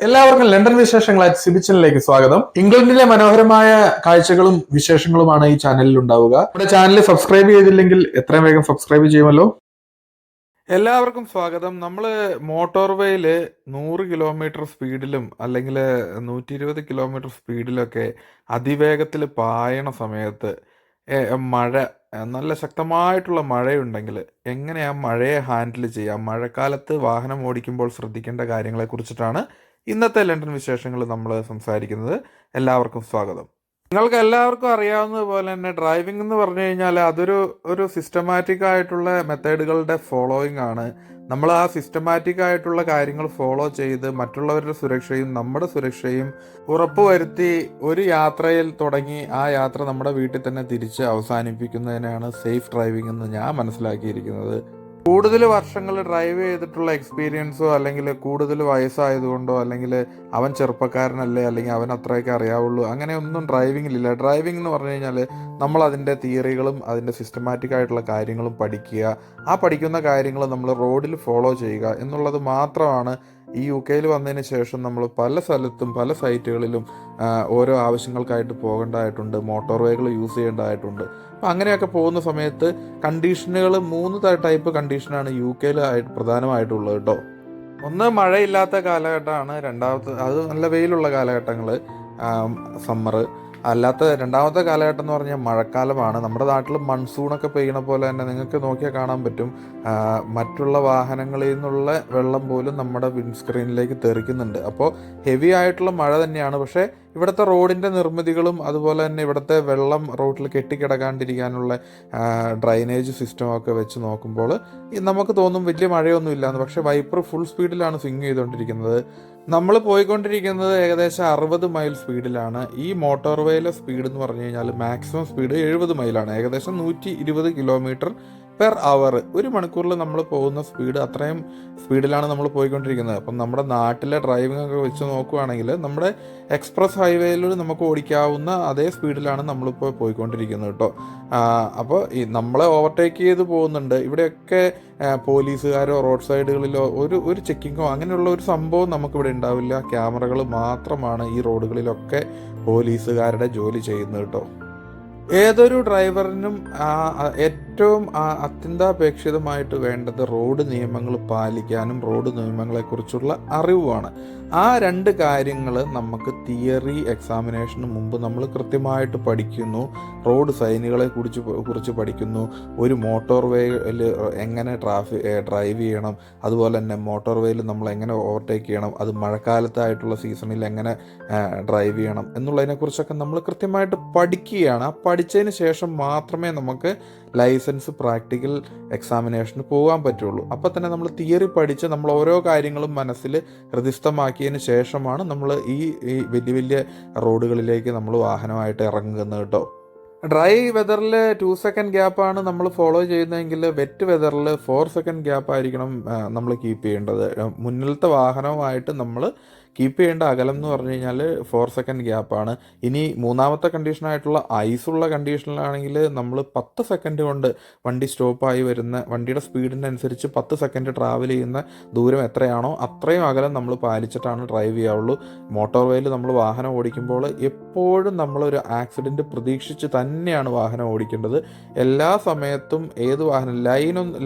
എല്ലാവർക്കും ലണ്ടൻ വിശേഷങ്ങളായ സിബിച്ചനിലേക്ക് സ്വാഗതം. ഇംഗ്ലണ്ടിലെ മനോഹരമായ കാഴ്ചകളും വിശേഷങ്ങളുമാണ് ഈ ചാനലിൽ ഉണ്ടാവുക. നമ്മുടെ ചാനൽ സബ്സ്ക്രൈബ് ചെയ്തില്ലെങ്കിൽ എത്രയും വേഗം സബ്സ്ക്രൈബ് ചെയ്യുമല്ലോ. എല്ലാവർക്കും സ്വാഗതം. നമ്മൾ മോട്ടോർവേയിൽ 100 കിലോമീറ്റർ സ്പീഡിലും അല്ലെങ്കിൽ 120 കിലോമീറ്റർ സ്പീഡിലൊക്കെ അതിവേഗത്തിൽ പായണ സമയത്ത് മഴ നല്ല ശക്തമായിട്ടുള്ള മഴയുണ്ടെങ്കിൽ എങ്ങനെ ആ മഴയെ ഹാൻഡിൽ ചെയ്യാം, മഴക്കാലത്ത് വാഹനം ഓടിക്കുമ്പോൾ ശ്രദ്ധിക്കേണ്ട കാര്യങ്ങളെ കുറിച്ചിട്ടാണ് ഇന്നത്തെ ലണ്ടൻ വിശേഷങ്ങൾ നമ്മൾ സംസാരിക്കുന്നത്. എല്ലാവർക്കും സ്വാഗതം. നിങ്ങൾക്ക് എല്ലാവർക്കും അറിയാവുന്നത് പോലെ തന്നെ ഡ്രൈവിംഗ് എന്ന് പറഞ്ഞു കഴിഞ്ഞാൽ അതൊരു സിസ്റ്റമാറ്റിക് ആയിട്ടുള്ള മെത്തേഡുകളുടെ ഫോളോയിങ് ആണ്. നമ്മൾ ആ സിസ്റ്റമാറ്റിക് ആയിട്ടുള്ള കാര്യങ്ങൾ ഫോളോ ചെയ്ത് മറ്റുള്ളവരുടെ സുരക്ഷയും നമ്മുടെ സുരക്ഷയും ഉറപ്പുവരുത്തി ഒരു യാത്രയിൽ തുടങ്ങി ആ യാത്ര നമ്മുടെ വീട്ടിൽ തന്നെ തിരിച്ച് അവസാനിപ്പിക്കുന്നതിനാണ് സേഫ് ഡ്രൈവിംഗ് എന്ന് ഞാൻ മനസ്സിലാക്കിയിരിക്കുന്നത്. കൂടുതൽ വർഷങ്ങൾ ഡ്രൈവ് ചെയ്തിട്ടുള്ള എക്സ്പീരിയൻസോ അല്ലെങ്കിൽ കൂടുതൽ വയസ്സായതുകൊണ്ടോ അല്ലെങ്കിൽ അവൻ ചെറുപ്പക്കാരനല്ലേ അല്ലെങ്കിൽ അവൻ അത്രയൊക്കെ അറിയാവുള്ളൂ അങ്ങനെയൊന്നും ഡ്രൈവിങ്ങിലില്ല. ഡ്രൈവിംഗ് എന്ന് പറഞ്ഞു കഴിഞ്ഞാൽ നമ്മൾ അതിൻ്റെ തിയറികളും അതിൻ്റെ സിസ്റ്റമാറ്റിക് ആയിട്ടുള്ള കാര്യങ്ങളും പഠിക്കുക, ആ പഠിക്കുന്ന കാര്യങ്ങൾ നമ്മൾ റോഡിൽ ഫോളോ ചെയ്യുക എന്നുള്ളത് മാത്രമാണ്. ഈ UK വന്നതിന് ശേഷം നമ്മൾ പല സ്ഥലത്തും പല സൈറ്റുകളിലും ഓരോ ആവശ്യങ്ങൾക്കായിട്ട് പോകേണ്ടതായിട്ടുണ്ട്, മോട്ടോർവേകൾ യൂസ് ചെയ്യേണ്ടതായിട്ടുണ്ട്. അപ്പം അങ്ങനെയൊക്കെ പോകുന്ന സമയത്ത് കണ്ടീഷനുകൾ 3 ടൈപ്പ് കണ്ടീഷനാണ് UK പ്രധാനമായിട്ടുള്ളത് കേട്ടോ. ഒന്ന്, മഴയില്ലാത്ത കാലഘട്ടമാണ്. രണ്ടാമത്തെ അത് നല്ല വെയിലുള്ള കാലഘട്ടങ്ങൾ, സമ്മർ. അല്ലാത്ത രണ്ടാമത്തെ കാലഘട്ടം എന്ന് പറഞ്ഞാൽ മഴക്കാലമാണ്. നമ്മുടെ നാട്ടിൽ മൺസൂണൊക്കെ പെയ്യണ പോലെ തന്നെ നിങ്ങൾക്ക് നോക്കിയാൽ കാണാൻ പറ്റും. മറ്റുള്ള വാഹനങ്ങളിൽ നിന്നുള്ള വെള്ളം പോലും നമ്മുടെ വിൻസ്ക്രീനിലേക്ക് തെറിക്കുന്നുണ്ട്. അപ്പോൾ ഹെവി ആയിട്ടുള്ള മഴ തന്നെയാണ്. പക്ഷേ ഇവിടുത്തെ റോഡിൻ്റെ നിർമ്മിതികളും അതുപോലെ തന്നെ ഇവിടുത്തെ വെള്ളം റോഡിൽ കെട്ടിക്കിടക്കാണ്ടിരിക്കാനുള്ള ഡ്രൈനേജ് സിസ്റ്റമൊക്കെ വെച്ച് നോക്കുമ്പോൾ നമുക്ക് തോന്നും വലിയ മഴയൊന്നും ഇല്ലയെന്ന്. പക്ഷേ വൈപ്പർ ഫുൾ സ്പീഡിലാണ് സ്വിങ് ചെയ്തുകൊണ്ടിരിക്കുന്നത്. നമ്മൾ പോയിക്കൊണ്ടിരിക്കുന്നത് ഏകദേശം 60 മൈൽ സ്പീഡിലാണ്. ഈ മോട്ടോർവേയിലെ സ്പീഡ് എന്ന് പറഞ്ഞു കഴിഞ്ഞാൽ മാക്സിമം സ്പീഡ് 70 മൈലാണ്, ഏകദേശം 120 കിലോമീറ്റർ പെർ അവർ. ഒരു മണിക്കൂറിൽ നമ്മൾ പോകുന്ന സ്പീഡ് അത്രയും സ്പീഡിലാണ് നമ്മൾ പോയിക്കൊണ്ടിരിക്കുന്നത്. അപ്പം നമ്മുടെ നാട്ടിലെ ഡ്രൈവിംഗ് ഒക്കെ വെച്ച് നോക്കുകയാണെങ്കിൽ നമ്മുടെ എക്സ്പ്രസ് ഹൈവേയിൽ നമുക്ക് ഓടിക്കാവുന്ന അതേ സ്പീഡിലാണ് നമ്മളിപ്പോൾ പോയിക്കൊണ്ടിരിക്കുന്നത് കേട്ടോ. അപ്പോൾ ഈ നമ്മളെ ഓവർടേക്ക് ചെയ്ത് പോകുന്നുണ്ട്. ഇവിടെയൊക്കെ പോലീസുകാരോ റോഡ് സൈഡുകളിലോ ഒരു ചെക്കിങ്ങോ അങ്ങനെയുള്ള ഒരു സംഭവം നമുക്കിവിടെ ഉണ്ടാവില്ല. ക്യാമറകൾ മാത്രമാണ് ഈ റോഡുകളിലൊക്കെ പോലീസുകാരുടെ ജോലി ചെയ്യുന്നത് കേട്ടോ. ഏതൊരു ഡ്രൈവറിനും ഏറ്റവും അത്യന്താപേക്ഷിതമായിട്ട് വേണ്ടത് റോഡ് നിയമങ്ങൾ പാലിക്കാനും റോഡ് നിയമങ്ങളെക്കുറിച്ചുള്ള അറിവുമാണ്. ആ 2 കാര്യങ്ങൾ നമുക്ക് തിയറി എക്സാമിനേഷന് മുമ്പ് നമ്മൾ കൃത്യമായിട്ട് പഠിക്കുന്നു. റോഡ് സൈനുകളെ കുറിച്ച് പഠിക്കുന്നു. ഒരു മോട്ടോർവേയിൽ എങ്ങനെ ഡ്രൈവ് ചെയ്യണം, അതുപോലെ തന്നെ മോട്ടോർവേയിൽ നമ്മൾ എങ്ങനെ ഓവർടേക്ക് ചെയ്യണം, അത് മഴക്കാലത്തായിട്ടുള്ള സീസണിൽ എങ്ങനെ ഡ്രൈവ് ചെയ്യണം എന്നുള്ളതിനെക്കുറിച്ചൊക്കെ നമ്മൾ കൃത്യമായിട്ട് പഠിക്കുകയാണ്. ആ പഠിച്ചതിന് ശേഷം മാത്രമേ നമുക്ക് ലൈസൻസ് പ്രാക്ടിക്കൽ എക്സാമിനേഷന് പോകാൻ പറ്റുള്ളൂ. അപ്പോൾ തന്നെ നമ്മൾ തിയറി പഠിച്ച് നമ്മൾ ഓരോ കാര്യങ്ങളും മനസ്സിൽ ഹൃദിസ്ഥമാക്കിയതിന് ശേഷമാണ് നമ്മൾ ഈ വലിയ വലിയ റോഡുകളിലേക്ക് നമ്മൾ വാഹനമായിട്ട് ഇറങ്ങുന്നത് കേട്ടോ. ഡ്രൈ വെതറിൽ 2 സെക്കൻഡ് ഗ്യാപ്പാണ് നമ്മൾ ഫോളോ ചെയ്യുന്നതെങ്കിൽ വെറ്റ് വെതറിൽ 4 സെക്കൻഡ് ഗ്യാപ്പ് ആയിരിക്കണം നമ്മൾ കീപ്പ് ചെയ്യേണ്ടത്. മുന്നിലത്തെ വാഹനവുമായിട്ട് നമ്മൾ കീപ്പ് ചെയ്യേണ്ട അകലം എന്ന് പറഞ്ഞു കഴിഞ്ഞാൽ 4 സെക്കൻഡ് ഗ്യാപ്പാണ്. ഇനി മൂന്നാമത്തെ കണ്ടീഷനായിട്ടുള്ള ഐസുള്ള കണ്ടീഷനിലാണെങ്കിൽ നമ്മൾ 10 സെക്കൻഡ് കൊണ്ട് വണ്ടി സ്റ്റോപ്പായി വരുന്ന വണ്ടിയുടെ സ്പീഡിൻ്റെ അനുസരിച്ച് 10 സെക്കൻഡ് ട്രാവൽ ചെയ്യുന്ന ദൂരം എത്രയാണോ അത്രയും അകലം നമ്മൾ പാലിച്ചിട്ടാണ് ഡ്രൈവ് ചെയ്യാവുള്ളൂ. മോട്ടോർവേയിൽ നമ്മൾ വാഹനം ഓടിക്കുമ്പോൾ എപ്പോഴും നമ്മളൊരു ആക്സിഡൻറ്റ് പ്രതീക്ഷിച്ച് തന്നെയാണ് വാഹനം ഓടിക്കേണ്ടത്. എല്ലാ സമയത്തും ഏത്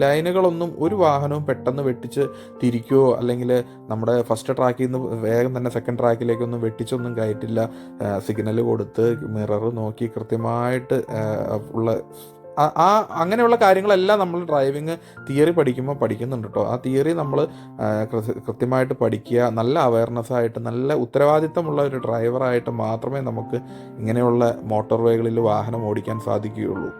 ലൈനുകളൊന്നും ഒരു വാഹനവും പെട്ടെന്ന് വെട്ടിച്ച് തിരിക്കുകയോ അല്ലെങ്കിൽ നമ്മുടെ ഫസ്റ്റ് ട്രാക്കിൽ നിന്ന് വേഗം തന്നെ സെക്കൻഡ് ട്രാക്കിലേക്കൊന്നും വെട്ടിച്ചൊന്നും കയറ്റില്ല. സിഗ്നൽ കൊടുത്ത് മിറർ നോക്കി കൃത്യമായിട്ട് ഉള്ള അങ്ങനെയുള്ള കാര്യങ്ങളെല്ലാം നമ്മൾ ഡ്രൈവിങ് തിയറി പഠിക്കുമ്പോൾ പഠിക്കുന്നുണ്ട് കേട്ടോ. ആ തിയറി നമ്മൾ കൃത്യമായിട്ട് പഠിക്കുക. നല്ല അവയർനെസ്സായിട്ട് നല്ല ഉത്തരവാദിത്തമുള്ള ഒരു ഡ്രൈവറായിട്ട് മാത്രമേ നമുക്ക് ഇങ്ങനെയുള്ള മോട്ടോർവേകളിൽ വാഹനം ഓടിക്കാൻ സാധിക്കുകയുള്ളൂ.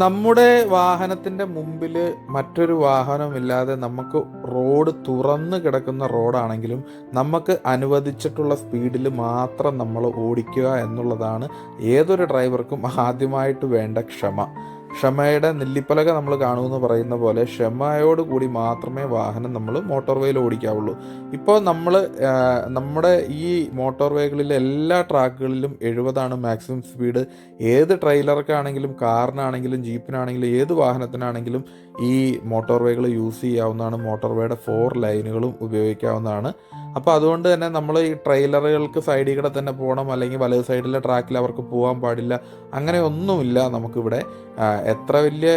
നമ്മുടെ വാഹനത്തിൻ്റെ മുമ്പിൽ മറ്റൊരു വാഹനമില്ലാതെ നമുക്ക് റോഡ് തുറന്ന് കിടക്കുന്ന റോഡാണെങ്കിലും നമുക്ക് അനുവദിച്ചിട്ടുള്ള സ്പീഡിൽ മാത്രം നമ്മൾ ഓടിക്കുക എന്നുള്ളതാണ് ഏതൊരു ഡ്രൈവർക്കും ആദ്യമായിട്ട് വേണ്ട ക്ഷമ. ക്ഷമയുടെ നെല്ലിപ്പലക നമ്മൾ കാണുമെന്ന് പറയുന്ന പോലെ ക്ഷമയോട് കൂടി മാത്രമേ വാഹനം നമ്മൾ മോട്ടോർ വേയിൽ ഓടിക്കാവുള്ളൂ. ഇപ്പോൾ നമ്മുടെ ഈ മോട്ടോർ വേകളിലെ എല്ലാ ട്രാക്കുകളിലും 70 മാക്സിമം സ്പീഡ്. ഏത് ട്രെയിലർക്കാണെങ്കിലും കാറിനാണെങ്കിലും ജീപ്പിനാണെങ്കിലും ഏത് വാഹനത്തിനാണെങ്കിലും ഈ മോട്ടോർ വേകൾ യൂസ് ചെയ്യാവുന്നതാണ്. മോട്ടോർ വേയുടെ 4 ലൈനുകളും ഉപയോഗിക്കാവുന്നതാണ്. അപ്പോൾ അതുകൊണ്ട് തന്നെ നമ്മൾ ഈ ട്രെയിലറുകൾക്ക് സൈഡിൽ കൂടെ തന്നെ പോകണം, അല്ലെങ്കിൽ വലത് സൈഡിലെ ട്രാക്കിൽ അവർക്ക് പോകാൻ പാടില്ല, അങ്ങനെ ഒന്നുമില്ല. നമുക്കിവിടെ എത്ര വലിയ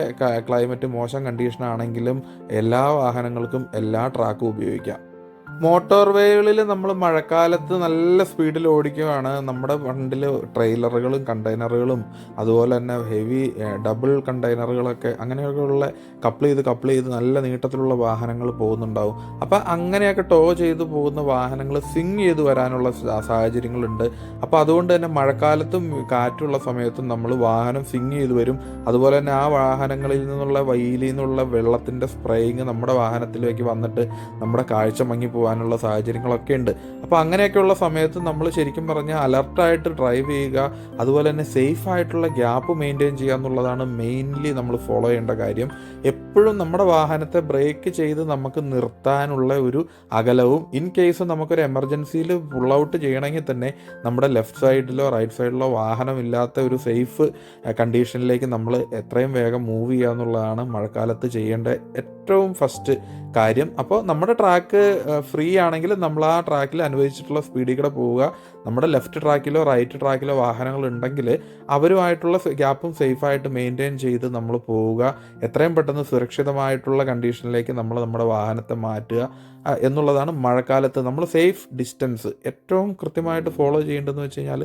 ക്ലൈമറ്റ് മോശം കണ്ടീഷനാണെങ്കിലും എല്ലാ വാഹനങ്ങൾക്കും എല്ലാ ട്രാക്കും ഉപയോഗിക്കാം. മോട്ടോർ വേകളിൽ നമ്മൾ മഴക്കാലത്ത് നല്ല സ്പീഡിൽ ഓടിക്കുകയാണ്. നമ്മുടെ വണ്ടിൽ ട്രെയിലറുകളും കണ്ടെയ്നറുകളും അതുപോലെ തന്നെ ഹെവി ഡബിൾ കണ്ടെയ്നറുകളൊക്കെ അങ്ങനെയൊക്കെയുള്ള കപ്പിൾ ചെയ്ത് നല്ല നീട്ടത്തിലുള്ള വാഹനങ്ങൾ പോകുന്നുണ്ടാവും. അപ്പോൾ അങ്ങനെയൊക്കെ ടോ ചെയ്ത് പോകുന്ന വാഹനങ്ങൾ സ്വിങ് ചെയ്ത് വരാനുള്ള സാഹചര്യങ്ങളുണ്ട്. അപ്പോൾ അതുകൊണ്ട് തന്നെ മഴക്കാലത്തും കാറ്റുള്ള സമയത്തും നമ്മൾ വാഹനം സ്വിങ് ചെയ്ത് വരും. അതുപോലെ തന്നെ ആ വാഹനങ്ങളിൽ നിന്നുള്ള വഴിയിൽ നിന്നുള്ള വെള്ളത്തിൻ്റെ സ്പ്രേയിങ് നമ്മുടെ വാഹനത്തിലേക്ക് വന്നിട്ട് നമ്മുടെ കാഴ്ച മങ്ങി പോകാനുള്ള സാഹചര്യങ്ങളൊക്കെ ഉണ്ട്. അപ്പോൾ അങ്ങനെയൊക്കെയുള്ള സമയത്ത് നമ്മൾ ശരിക്കും പറഞ്ഞാൽ അലർട്ടായിട്ട് ഡ്രൈവ് ചെയ്യുക, അതുപോലെ തന്നെ സേഫ് ആയിട്ടുള്ള ഗ്യാപ്പ് മെയിൻറ്റെയിൻ ചെയ്യുക എന്നുള്ളതാണ് മെയിൻലി നമ്മൾ ഫോളോ ചെയ്യേണ്ട കാര്യം. എപ്പോഴും നമ്മുടെ വാഹനത്തെ ബ്രേക്ക് ചെയ്ത് നമുക്ക് നിർത്താനുള്ള ഒരു അകലവും, ഇൻ കേസ് നമുക്കൊരു എമർജൻസിയിൽ പുൾ ഔട്ട് ചെയ്യണമെങ്കിൽ തന്നെ നമ്മുടെ ലെഫ്റ്റ് സൈഡിലോ റൈറ്റ് സൈഡിലോ വാഹനമില്ലാത്ത ഒരു സേഫ് കണ്ടീഷനിലേക്ക് നമ്മൾ എത്രയും വേഗം മൂവ് ചെയ്യുക എന്നുള്ളതാണ് മഴക്കാലത്ത് ചെയ്യേണ്ട ഏറ്റവും ഫസ്റ്റ് കാര്യം. അപ്പോൾ നമ്മുടെ ട്രാക്ക് ഫ്രീ ആണെങ്കിൽ നമ്മൾ ആ ട്രാക്കിൽ അനുവദിച്ചിട്ടുള്ള സ്പീഡിൽ കൂടെ പോവുക. നമ്മുടെ ലെഫ്റ്റ് ട്രാക്കിലോ റൈറ്റ് ട്രാക്കിലോ വാഹനങ്ങൾ ഉണ്ടെങ്കിൽ അവരുമായിട്ടുള്ള ഗ്യാപ്പും സേഫായിട്ട് മെയിൻറ്റെയിൻ ചെയ്ത് നമ്മൾ പോവുക. എത്രയും പെട്ടെന്ന് സുരക്ഷിതമായിട്ടുള്ള കണ്ടീഷനിലേക്ക് നമ്മൾ നമ്മുടെ വാഹനത്തെ മാറ്റുക എന്നുള്ളതാണ് മഴക്കാലത്ത് നമ്മൾ സേഫ് ഡിസ്റ്റൻസ് ഏറ്റവും കൃത്യമായിട്ട് ഫോളോ ചെയ്യേണ്ടതെന്ന് വെച്ച് കഴിഞ്ഞാൽ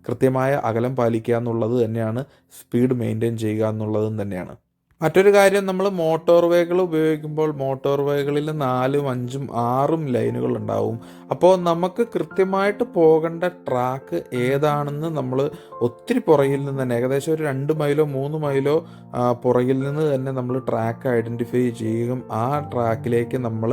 കൃത്യമായ അകലം പാലിക്കുക എന്നുള്ളത് തന്നെയാണ്. സ്പീഡ് മെയിൻറ്റെയിൻ ചെയ്യുക എന്നുള്ളതും തന്നെയാണ്. മറ്റൊരു കാര്യം, നമ്മൾ മോട്ടോർ വേകൾ ഉപയോഗിക്കുമ്പോൾ മോട്ടോർ വേകളിൽ 4, 5, 6 ലൈനുകൾ ഉണ്ടാവും. അപ്പോൾ നമുക്ക് കൃത്യമായിട്ട് പോകേണ്ട ട്രാക്ക് ഏതാണെന്ന് നമ്മൾ ഒത്തിരി പുറകിൽ നിന്ന് തന്നെ ഏകദേശം ഒരു 2 മൈലോ 3 മൈലോ പുറകിൽ നിന്ന് തന്നെ നമ്മൾ ട്രാക്ക് ഐഡൻറ്റിഫൈ ചെയ്യുകയും ആ ട്രാക്കിലേക്ക് നമ്മൾ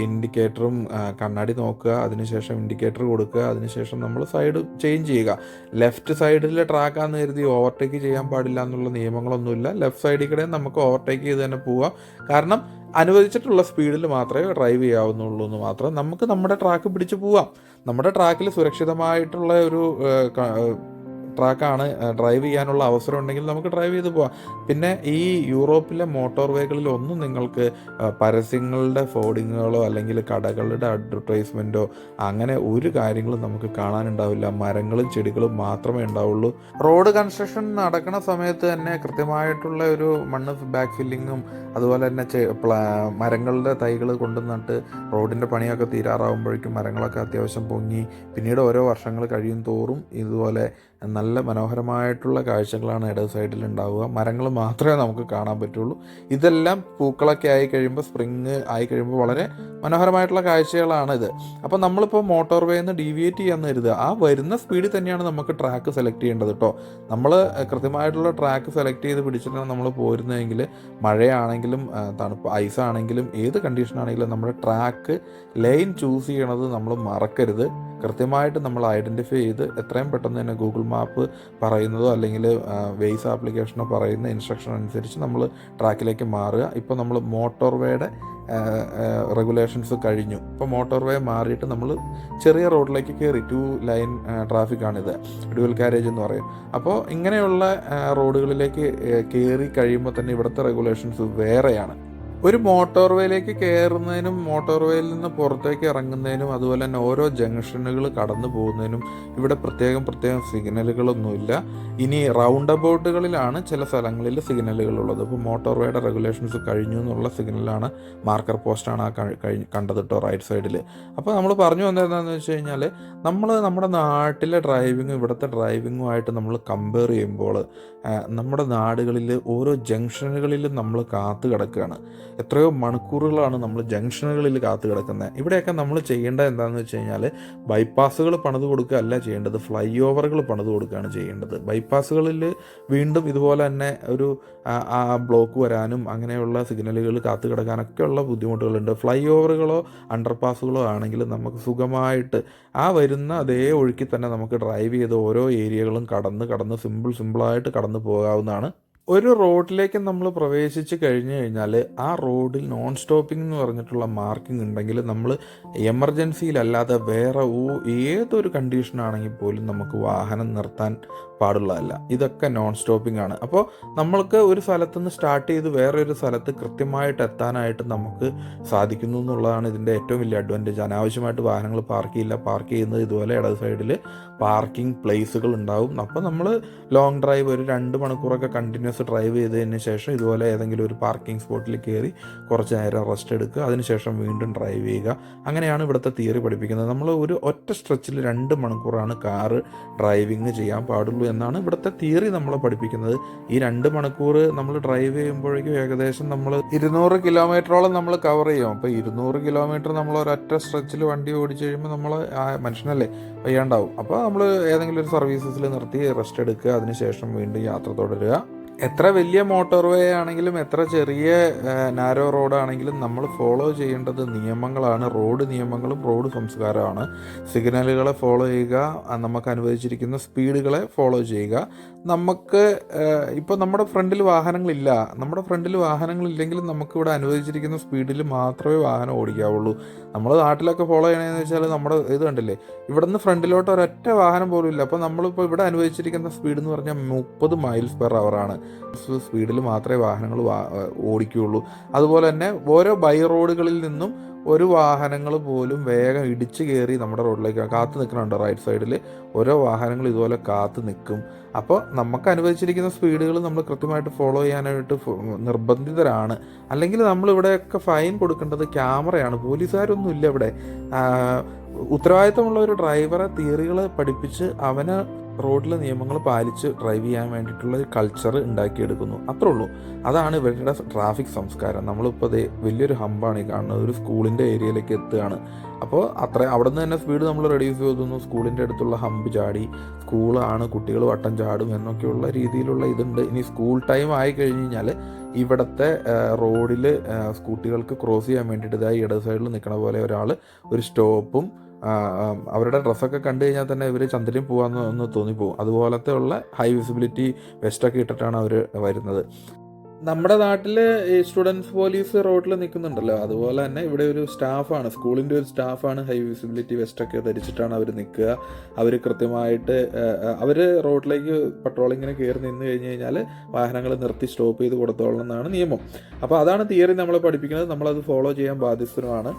ഇൻഡിക്കേറ്ററും കണ്ണാടി നോക്കുക, അതിനുശേഷം ഇൻഡിക്കേറ്റർ കൊടുക്കുക, അതിനുശേഷം നമ്മൾ സൈഡ് ചേഞ്ച് ചെയ്യുക. ലെഫ്റ്റ് സൈഡിലെ ട്രാക്കാന്ന് കരുതി ഓവർടേക്ക് ചെയ്യാൻ പാടില്ല എന്നുള്ള നിയമങ്ങളൊന്നുമില്ല. ലെഫ്റ്റ് സൈഡിൽ കൂടെ നമുക്ക് ഓവർടേക്ക് ചെയ്ത് തന്നെ പോവാം. കാരണം അനുവദിച്ചിട്ടുള്ള സ്പീഡിൽ മാത്രമേ ഡ്രൈവ് ചെയ്യാവുന്നുള്ളൂ എന്ന് മാത്രം. നമുക്ക് നമ്മുടെ ട്രാക്ക് പിടിച്ച് പോവാം. നമ്മുടെ ട്രാക്കിൽ സുരക്ഷിതമായിട്ടുള്ള ഒരു ട്രാക്കാണ്. ഡ്രൈവ് ചെയ്യാനുള്ള അവസരം ഉണ്ടെങ്കിൽ നമുക്ക് ഡ്രൈവ് ചെയ്ത് പോവാം. പിന്നെ ഈ യൂറോപ്പിലെ മോട്ടോർ വേകളിൽ ഒന്നും നിങ്ങൾക്ക് പരസ്യങ്ങളുടെ ഫോർഡിങ്ങുകളോ അല്ലെങ്കിൽ കടകളുടെ അഡ്വർടൈസ്മെൻറ്റോ അങ്ങനെ ഒരു കാര്യങ്ങളും നമുക്ക് കാണാനുണ്ടാവില്ല. മരങ്ങളും ചെടികളും മാത്രമേ ഉണ്ടാവുള്ളൂ. റോഡ് കൺസ്ട്രക്ഷൻ നടക്കുന്ന സമയത്ത് തന്നെ കൃത്യമായിട്ടുള്ള ഒരു മണ്ണ് ബാക്ക് ഫില്ലിങ്ങും അതുപോലെ തന്നെ മരങ്ങളുടെ തൈകൾ കൊണ്ടു നട്ട് റോഡിൻ്റെ പണിയൊക്കെ തീരാറാവുമ്പോഴേക്കും മരങ്ങളൊക്കെ അത്യാവശ്യം പൊങ്ങി പിന്നീട് ഓരോ വർഷങ്ങൾ കഴിയും തോറും ഇതുപോലെ നല്ല മനോഹരമായിട്ടുള്ള കാഴ്ചകളാണ് ഇടത് സൈഡിൽ ഉണ്ടാവുക. മരങ്ങൾ മാത്രമേ നമുക്ക് കാണാൻ പറ്റുള്ളൂ. ഇതെല്ലാം പൂക്കളൊക്കെ ആയി കഴിയുമ്പോൾ, സ്പ്രിങ് ആയി കഴിയുമ്പോൾ വളരെ മനോഹരമായിട്ടുള്ള കാഴ്ചകളാണ് ഇത്. അപ്പോൾ നമ്മളിപ്പോൾ മോട്ടോർ വേയിൽ നിന്ന് ഡീവിയേറ്റ് ചെയ്യാമെന്ന് കരുതുക. ആ വരുന്ന സ്പീഡിൽ തന്നെയാണ് നമുക്ക് ട്രാക്ക് സെലക്ട് ചെയ്യേണ്ടത് കേട്ടോ. നമ്മൾ കൃത്യമായിട്ടുള്ള ട്രാക്ക് സെലക്ട് ചെയ്ത് പിടിച്ചിട്ടാണ് നമ്മൾ പോരുന്നതെങ്കിൽ മഴയാണെങ്കിലും തണുപ്പ് ഐസാണെങ്കിലും ഏത് കണ്ടീഷനാണെങ്കിലും നമ്മുടെ ട്രാക്ക് ലൈൻ ചൂസ് ചെയ്യണത് നമ്മൾ മറക്കരുത്. കൃത്യമായിട്ട് നമ്മൾ ഐഡൻറ്റിഫൈ ചെയ്ത് എത്രയും പെട്ടെന്ന് തന്നെ ഗൂഗിൾ മാപ്പ് പറയുന്നതോ അല്ലെങ്കിൽ വെയ്സ് ആപ്ലിക്കേഷനോ പറയുന്ന ഇൻസ്ട്രക്ഷൻ അനുസരിച്ച് നമ്മൾ ട്രാക്കിലേക്ക് മാറുക. ഇപ്പോൾ നമ്മൾ മോട്ടോർ വേയുടെ റെഗുലേഷൻസ് കഴിഞ്ഞു. ഇപ്പോൾ മോട്ടോർ വേ മാറിയിട്ട് നമ്മൾ ചെറിയ റോഡിലേക്ക് കയറി 2 ലൈൻ ട്രാഫിക്കാണിത്, ഡ്യുവൽ കാരേജ് എന്ന് പറയും. അപ്പോൾ ഇങ്ങനെയുള്ള റോഡുകളിലേക്ക് കയറി കഴിയുമ്പോൾ തന്നെ ഇവിടുത്തെ റെഗുലേഷൻസ് വേറെയാണ്. ഒരു മോട്ടോർ വേയിലേക്ക് കയറുന്നതിനും മോട്ടോർ വേയിൽ നിന്ന് പുറത്തേക്ക് ഇറങ്ങുന്നതിനും അതുപോലെ തന്നെ ഓരോ ജംഗ്ഷനുകൾ കടന്നു പോകുന്നതിനും ഇവിടെ പ്രത്യേകം സിഗ്നലുകളൊന്നുമില്ല. ഇനി റൗണ്ട് അബൌട്ടുകളിലാണ് ചില സ്ഥലങ്ങളിൽ സിഗ്നലുകളുള്ളത്. ഇപ്പോൾ മോട്ടോർ വേയുടെ റെഗുലേഷൻസ് കഴിഞ്ഞു എന്നുള്ള സിഗ്നലാണ്, മാർക്കർ പോസ്റ്റാണ് ആ കണ്ടത് കേട്ടോ റൈറ്റ് സൈഡിൽ. അപ്പോൾ നമ്മൾ പറഞ്ഞു വന്നത് എന്താണെന്ന് വെച്ച് കഴിഞ്ഞാൽ നമ്മുടെ നാട്ടിലെ ഡ്രൈവിങ്ങും ഇവിടുത്തെ ഡ്രൈവിങ്ങുമായിട്ട് നമ്മൾ കമ്പയർ ചെയ്യുമ്പോൾ നമ്മുടെ നാടുകളിൽ ഓരോ ജംഗ്ഷനുകളിലും നമ്മൾ കാത്തു കിടക്കുകയാണ്. എത്രയോ മണിക്കൂറുകളാണ് നമ്മൾ ജംഗ്ഷനുകളിൽ കാത്തു കിടക്കുന്നത്. ഇവിടെയൊക്കെ നമ്മൾ ചെയ്യേണ്ടത് എന്താണെന്ന് വെച്ച് കഴിഞ്ഞാൽ ബൈപ്പാസുകൾ പണിത് കൊടുക്കുകയല്ല ചെയ്യേണ്ടത്, ഫ്ലൈ ഓവറുകൾ പണിത് കൊടുക്കുകയാണ് ചെയ്യേണ്ടത്. ബൈപ്പാസുകളിൽ വീണ്ടും ഇതുപോലെ തന്നെ ഒരു ബ്ലോക്ക് വരാനും അങ്ങനെയുള്ള സിഗ്നലുകൾ കാത്തു കിടക്കാനൊക്കെയുള്ള ബുദ്ധിമുട്ടുകളുണ്ട്. ഫ്ലൈ ഓവറുകളോ അണ്ടർപാസുകളോ ആണെങ്കിൽ നമുക്ക് സുഖമായിട്ട് ആ വരുന്ന അതേ ഒഴുക്കി തന്നെ നമുക്ക് ഡ്രൈവ് ചെയ്ത് ഓരോ ഏരിയകളും കടന്ന് സിമ്പിളായിട്ട് കടന്നു പോകാവുന്നതാണ്. ഒരു റോഡിലേക്ക് നമ്മൾ പ്രവേശിച്ച് കഴിഞ്ഞ് കഴിഞ്ഞാൽ ആ റോഡിൽ നോൺ സ്റ്റോപ്പിംഗ് എന്ന് പറഞ്ഞിട്ടുള്ള മാർക്കിംഗ് ഉണ്ടെങ്കിൽ നമ്മൾ എമർജൻസിയിലല്ലാതെ വേറെ ഏതൊരു കണ്ടീഷനാണെങ്കിൽ പോലും നമുക്ക് വാഹനം നിർത്താൻ പാടുള്ളതല്ല. ഇതൊക്കെ നോൺ സ്റ്റോപ്പിംഗ് ആണ്. അപ്പോൾ നമ്മൾക്ക് ഒരു സ്ഥലത്തു നിന്ന് സ്റ്റാർട്ട് ചെയ്ത് വേറൊരു സ്ഥലത്ത് കൃത്യമായിട്ട് എത്താനായിട്ട് നമുക്ക് സാധിക്കുന്നു എന്നുള്ളതാണ് ഇതിൻ്റെ ഏറ്റവും വലിയ അഡ്വാൻറ്റേജ്. അനാവശ്യമായിട്ട് വാഹനങ്ങൾ പാർക്ക് ചെയ്യുന്നത് ഇതുപോലെ ഇടത് സൈഡിൽ പാർക്കിംഗ് പ്ലേസുകൾ ഉണ്ടാവും. അപ്പോൾ നമ്മൾ ലോങ് ഡ്രൈവ് ഒരു 2 മണിക്കൂറൊക്കെ കണ്ടിന്യൂസ് ഡ്രൈവ് ചെയ്തതിന് ശേഷം ഇതുപോലെ ഏതെങ്കിലും ഒരു പാർക്കിംഗ് സ്പോട്ടിൽ കയറി കുറച്ച് നേരം റെസ്റ്റ് എടുക്കുക, അതിനുശേഷം വീണ്ടും ഡ്രൈവ് ചെയ്യുക. അങ്ങനെയാണ് ഇവിടുത്തെ തിയറി പഠിപ്പിക്കുന്നത്. നമ്മൾ ഒരു ഒറ്റ സ്ട്രെച്ചിൽ 2 മണിക്കൂറാണ് കാറ് ഡ്രൈവിങ് ചെയ്യാൻ പാടുള്ളൂ എന്നാണ് ഇവിടുത്തെ തിയറി നമ്മളെ പഠിപ്പിക്കുന്നത്. ഈ 2 മണിക്കൂർ നമ്മൾ ഡ്രൈവ് ചെയ്യുമ്പോഴേക്കും ഏകദേശം നമ്മൾ 200 കിലോമീറ്ററോളം നമ്മൾ കവർ ചെയ്യും. അപ്പോൾ 200 കിലോമീറ്റർ നമ്മൾ ഒരൊറ്റ സ്ട്രെച്ചിൽ വണ്ടി ഓടിച്ച് കഴിയുമ്പോൾ നമ്മൾ മനുഷ്യനല്ലേ വയ്യാണ്ടാവും. അപ്പോൾ നമ്മൾ ഏതെങ്കിലും ഒരു സർവീസസിൽ നിർത്തി റെസ്റ്റ് എടുക്കുക, അതിനുശേഷം വീണ്ടും യാത്ര തുടരുക. എത്ര വലിയ മോട്ടോർവേ ആണെങ്കിലും എത്ര ചെറിയ നാരോ റോഡാണെങ്കിലും നമ്മൾ ഫോളോ ചെയ്യേണ്ടത് നിയമങ്ങളാണ്. റോഡ് നിയമങ്ങളും റോഡ് സംസ്കാരമാണ്. സിഗ്നലുകളെ ഫോളോ ചെയ്യുക, നമുക്ക് അനുവദിച്ചിരിക്കുന്ന സ്പീഡുകളെ ഫോളോ ചെയ്യുക. നമുക്ക് ഇപ്പോൾ നമ്മുടെ ഫ്രണ്ടിൽ വാഹനങ്ങളില്ലെങ്കിലും നമുക്കിവിടെ അനുവദിച്ചിരിക്കുന്ന സ്പീഡിൽ മാത്രമേ വാഹനം ഓടിക്കാവുള്ളൂ. നമ്മൾ നാട്ടിലൊക്കെ ഫോളോ ചെയ്യണമെന്ന് വെച്ചാൽ നമ്മുടെ ഇത് കണ്ടില്ലേ, ഇവിടെ നിന്ന് ഫ്രണ്ടിലോട്ട് ഒരൊറ്റ വാഹനം പോലും ഇല്ല. അപ്പോൾ നമ്മളിപ്പോൾ ഇവിടെ അനുവദിച്ചിരിക്കുന്ന സ്പീഡ് എന്ന് പറഞ്ഞാൽ 30 മൈൽസ് പെർ അവറാണ്. സ്പീഡിൽ മാത്രമേ വാഹനങ്ങൾ ഓടിക്കുകയുള്ളൂ. അതുപോലെ തന്നെ ഓരോ ബൈ റോഡുകളിൽ നിന്നും ഒരു വാഹനങ്ങൾ പോലും വേഗം ഇടിച്ചു കയറി നമ്മുടെ റോഡിലേക്ക് കാത്തു നിൽക്കുന്നുണ്ട്. റൈറ്റ് സൈഡിൽ ഓരോ വാഹനങ്ങൾ ഇതുപോലെ കാത്തു നിൽക്കും. അപ്പോൾ നമുക്ക് അനുവദിച്ചിരിക്കുന്ന സ്പീഡുകൾ നമ്മൾ കൃത്യമായിട്ട് ഫോളോ ചെയ്യാനായിട്ട് നിർബന്ധിതരാണ്. അല്ലെങ്കിൽ നമ്മളിവിടെയൊക്കെ ഫൈൻ കൊടുക്കേണ്ടത് ക്യാമറയാണ്. പോലീസുകാരൊന്നും ഇല്ല ഇവിടെ. ഉത്തരവാദിത്തമുള്ള ഒരു ഡ്രൈവറെ തിയറികൾ പഠിപ്പിച്ച് അവന് റോഡിലെ നിയമങ്ങൾ പാലിച്ച് ഡ്രൈവ് ചെയ്യാൻ വേണ്ടിയിട്ടുള്ള ഒരു കൾച്ചർ ഉണ്ടാക്കിയെടുക്കുന്നു. അത്രേ ഉള്ളൂ. അതാണ് ഇവരുടെ ട്രാഫിക് സംസ്കാരം. നമ്മളിപ്പോൾ വലിയൊരു ഹമ്പാണ് ഈ കാണുന്നത്. ഒരു സ്കൂളിൻ്റെ ഏരിയയിലേക്ക് എത്തുകയാണ്. അപ്പോൾ അവിടെ നിന്ന് തന്നെ സ്പീഡ് നമ്മൾ റെഡ്യൂസ് ചെയ്തുന്നു. സ്കൂളിൻ്റെ അടുത്തുള്ള ഹമ്പ് ചാടി, സ്കൂളാണ്, കുട്ടികൾ വട്ടം ചാടും എന്നൊക്കെയുള്ള രീതിയിലുള്ള ഇതുണ്ട്. ഇനി സ്കൂൾ ടൈം ആയി കഴിഞ്ഞ് കഴിഞ്ഞാൽ ഇവിടുത്തെ റോഡിൽ സ്കൂട്ടികൾക്ക് ക്രോസ് ചെയ്യാൻ വേണ്ടിയിട്ട് ഇതായി ഇടത് സൈഡിൽ നിൽക്കണ പോലെ ഒരാൾ ഒരു സ്റ്റോപ്പും അവരുടെ ഡ്രസ്സൊക്കെ കണ്ടു കഴിഞ്ഞാൽ തന്നെ ഇവർ ചന്ദ്രൻ പോകാമെന്ന് തോന്നിപ്പോകും. അതുപോലത്തെ ഉള്ള ഹൈ വിസിബിലിറ്റി വെസ്റ്റൊക്കെ ഇട്ടിട്ടാണ് അവർ വരുന്നത്. നമ്മുടെ നാട്ടിൽ ഈ സ്റ്റുഡൻസ് പോലീസ് റോഡിൽ നിൽക്കുന്നുണ്ടല്ലോ, അതുപോലെ തന്നെ ഇവിടെ ഒരു സ്റ്റാഫാണ്, സ്കൂളിൻ്റെ ഒരു സ്റ്റാഫാണ് ഹൈ വിസിബിലിറ്റി വെസ്റ്റൊക്കെ ധരിച്ചിട്ടാണ് അവർ നിൽക്കുക. അവർ കൃത്യമായിട്ട് അവർ റോഡിലേക്ക് പട്രോളിങ്ങിന് കയറി നിന്ന് കഴിഞ്ഞ് കഴിഞ്ഞാൽ വാഹനങ്ങൾ നിർത്തി സ്റ്റോപ്പ് ചെയ്ത് കൊടുത്തോളണം എന്നാണ് നിയമം. അപ്പോൾ അതാണ് തിയറി നമ്മളെ പഠിപ്പിക്കുന്നത്. നമ്മളത് ഫോളോ ചെയ്യാൻ ബാധ്യസ്ഥരുമാണ്.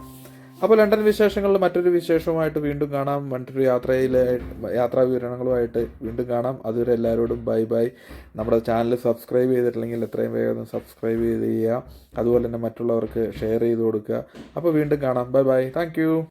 അപ്പോൾ ലണ്ടൻ വിശേഷങ്ങളിൽ മറ്റൊരു വിശേഷവുമായിട്ട് വീണ്ടും കാണാം. മറ്റൊരു യാത്രാ വിവരണങ്ങളുമായിട്ട് വീണ്ടും കാണാം. അതുവരെ എല്ലാവരോടും ബൈ. നമ്മുടെ ചാനൽ സബ്സ്ക്രൈബ് ചെയ്തിട്ടില്ലെങ്കിൽ എത്രയും വേഗം സബ്സ്ക്രൈബ് ചെയ്യുക. അതുപോലെ തന്നെ മറ്റുള്ളവർക്ക് ഷെയർ ചെയ്ത് കൊടുക്കുക. അപ്പോൾ വീണ്ടും കാണാം. ബൈ. Thank you.